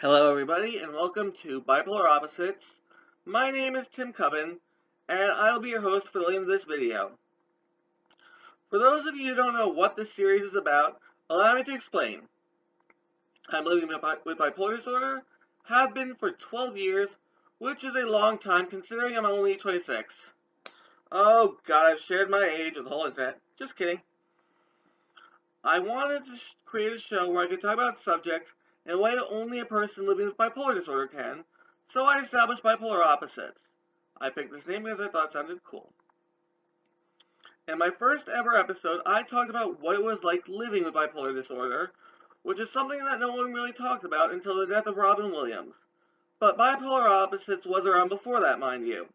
Hello everybody and welcome to Bipolar Opposites. My name is Tim Cubbin and I'll be your host for the end of this video. For those of you who don't know what this series is about, allow me to explain. I'm living with bipolar disorder, have been for 12 years, which is a long time considering I'm only 26. Oh god, I've shared my age with the whole internet. Just kidding. I wanted to create a show where I could talk about subjects in a way that only a person living with bipolar disorder can, so I established Bipolar Opposites. I picked this name because I thought it sounded cool. In my first ever episode, I talked about what it was like living with bipolar disorder, which is something that no one really talked about until the death of Robin Williams. But Bipolar Opposites was around before that, mind you.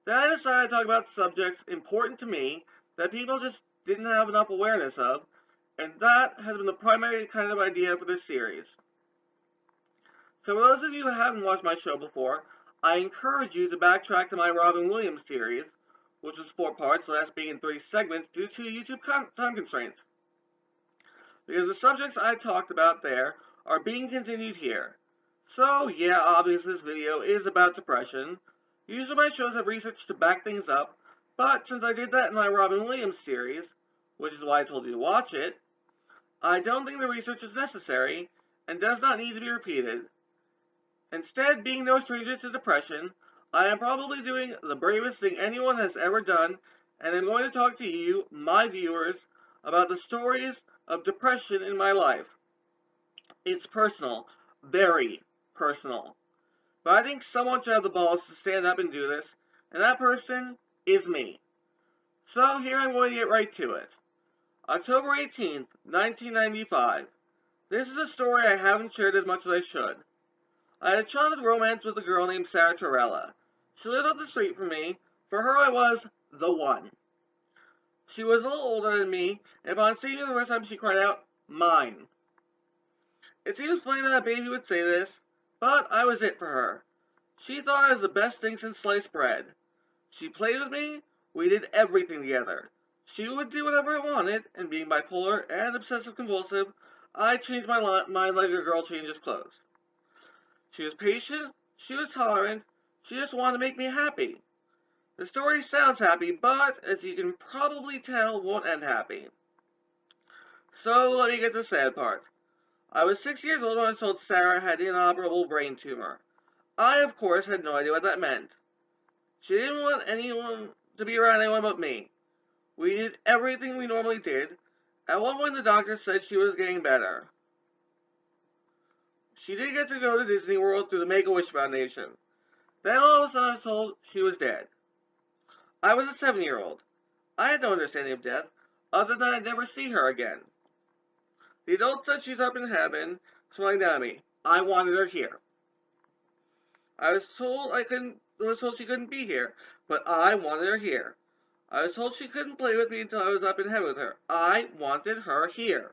Then I decided to talk about subjects important to me that people just didn't have enough awareness of, and that has been the primary kind of idea for this series. So for those of you who haven't watched my show before, I encourage you to backtrack to my Robin Williams series, which was 4 parts, so that's being in 3 segments due to YouTube time constraints. Because the subjects I talked about there are being continued here. So yeah, obviously this video is about depression. Usually my shows have research to back things up, but since I did that in my Robin Williams series, which is why I told you to watch it, I don't think the research is necessary and does not need to be repeated. Instead, being no stranger to depression, I am probably doing the bravest thing anyone has ever done, and I'm going to talk to you, my viewers, about the stories of depression in my life. It's personal, very personal. But I think someone should have the balls to stand up and do this, and that person is me. So here I'm going to get right to it. October 18th, 1995. This is a story I haven't shared as much as I should. I had a childhood romance with a girl named Sarah Torella. She lived up the street from me. For her, I was the one. She was a little older than me, and upon seeing me the first time, she cried out, "Mine." It seems funny that a baby would say this, but I was it for her. She thought I was the best thing since sliced bread. She played with me, we did everything together. She would do whatever I wanted, and being bipolar and obsessive-compulsive, I changed my mind like a girl changes clothes. She was patient, she was tolerant, she just wanted to make me happy. The story sounds happy, but, as you can probably tell, won't end happy. So, let me get to the sad part. I was 6 years old when I was told Sarah had an inoperable brain tumor. I, of course, had no idea what that meant. She didn't want anyone to be around anyone but me. We did everything we normally did. At one point, the doctor said she was getting better. She did get to go to Disney World through the Make-A-Wish Foundation. Then all of a sudden I was told she was dead. I was a 7-year-old. I had no understanding of death, other than I'd never see her again. The adult said she's up in heaven, smiling down at me. I wanted her here. I was told she couldn't be here, but I wanted her here. I was told she couldn't play with me until I was up in heaven with her. I wanted her here.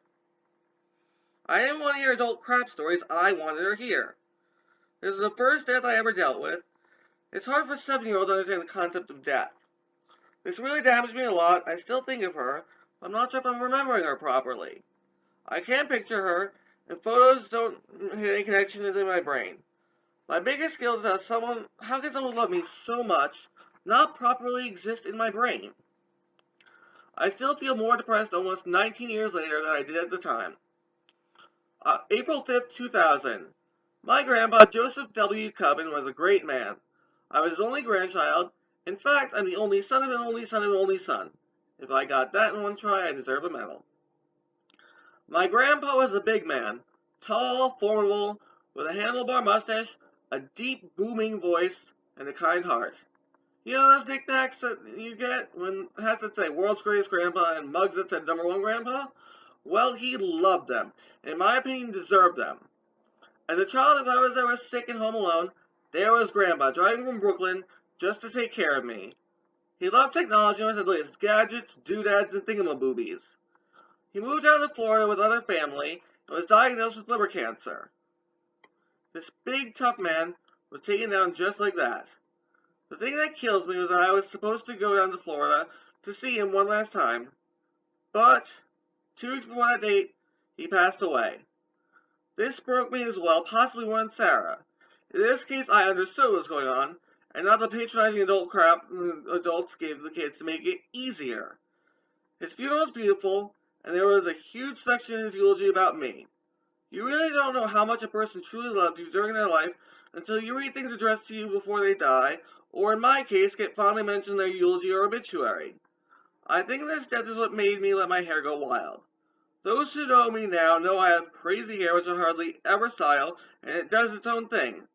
I didn't want to hear adult crap stories. I wanted her here. This is the first death I ever dealt with. It's hard for a 7-year-old to understand the concept of death. This really damaged me a lot. I still think of her. I'm not sure if I'm remembering her properly. I can't picture her, and photos don't have any connection into my brain. My biggest skill is how can someone love me so much, not properly exist in my brain? I still feel more depressed almost 19 years later than I did at the time. April 5th, 2000. My grandpa, Joseph W. Cubbin, was a great man. I was his only grandchild. In fact, I'm the only son of an only son of an only son. If I got that in one try, I deserve a medal. My grandpa was a big man, tall, formidable, with a handlebar mustache, a deep, booming voice, and a kind heart. You know those knickknacks that you get when hats that say "World's Greatest Grandpa" and mugs that said "Number 1 Grandpa"? Well, he loved them, and in my opinion, deserved them. As a child, if I was ever sick and home alone, there was Grandpa, driving from Brooklyn just to take care of me. He loved technology and was the latest gadgets, doodads, and thingamaboobies. He moved down to Florida with other family and was diagnosed with liver cancer. This big, tough man was taken down just like that. The thing that kills me was that I was supposed to go down to Florida to see him one last time. But 2 weeks before that date, he passed away. This broke me as well, possibly more than Sarah. In this case, I understood what was going on, and not the patronizing adult crap adults gave the kids to make it easier. His funeral was beautiful, and there was a huge section in his eulogy about me. You really don't know how much a person truly loved you during their life until you read things addressed to you before they die, or in my case, get fondly mentioned in their eulogy or obituary. I think this death is what made me let my hair go wild. Those who know me now know I have crazy hair which I hardly ever style, and it does its own thing.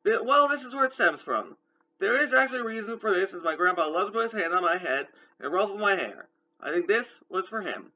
Well, this is where it stems from. There is actually a reason for this, as my grandpa loved to put his hand on my head and ruffle my hair. I think this was for him.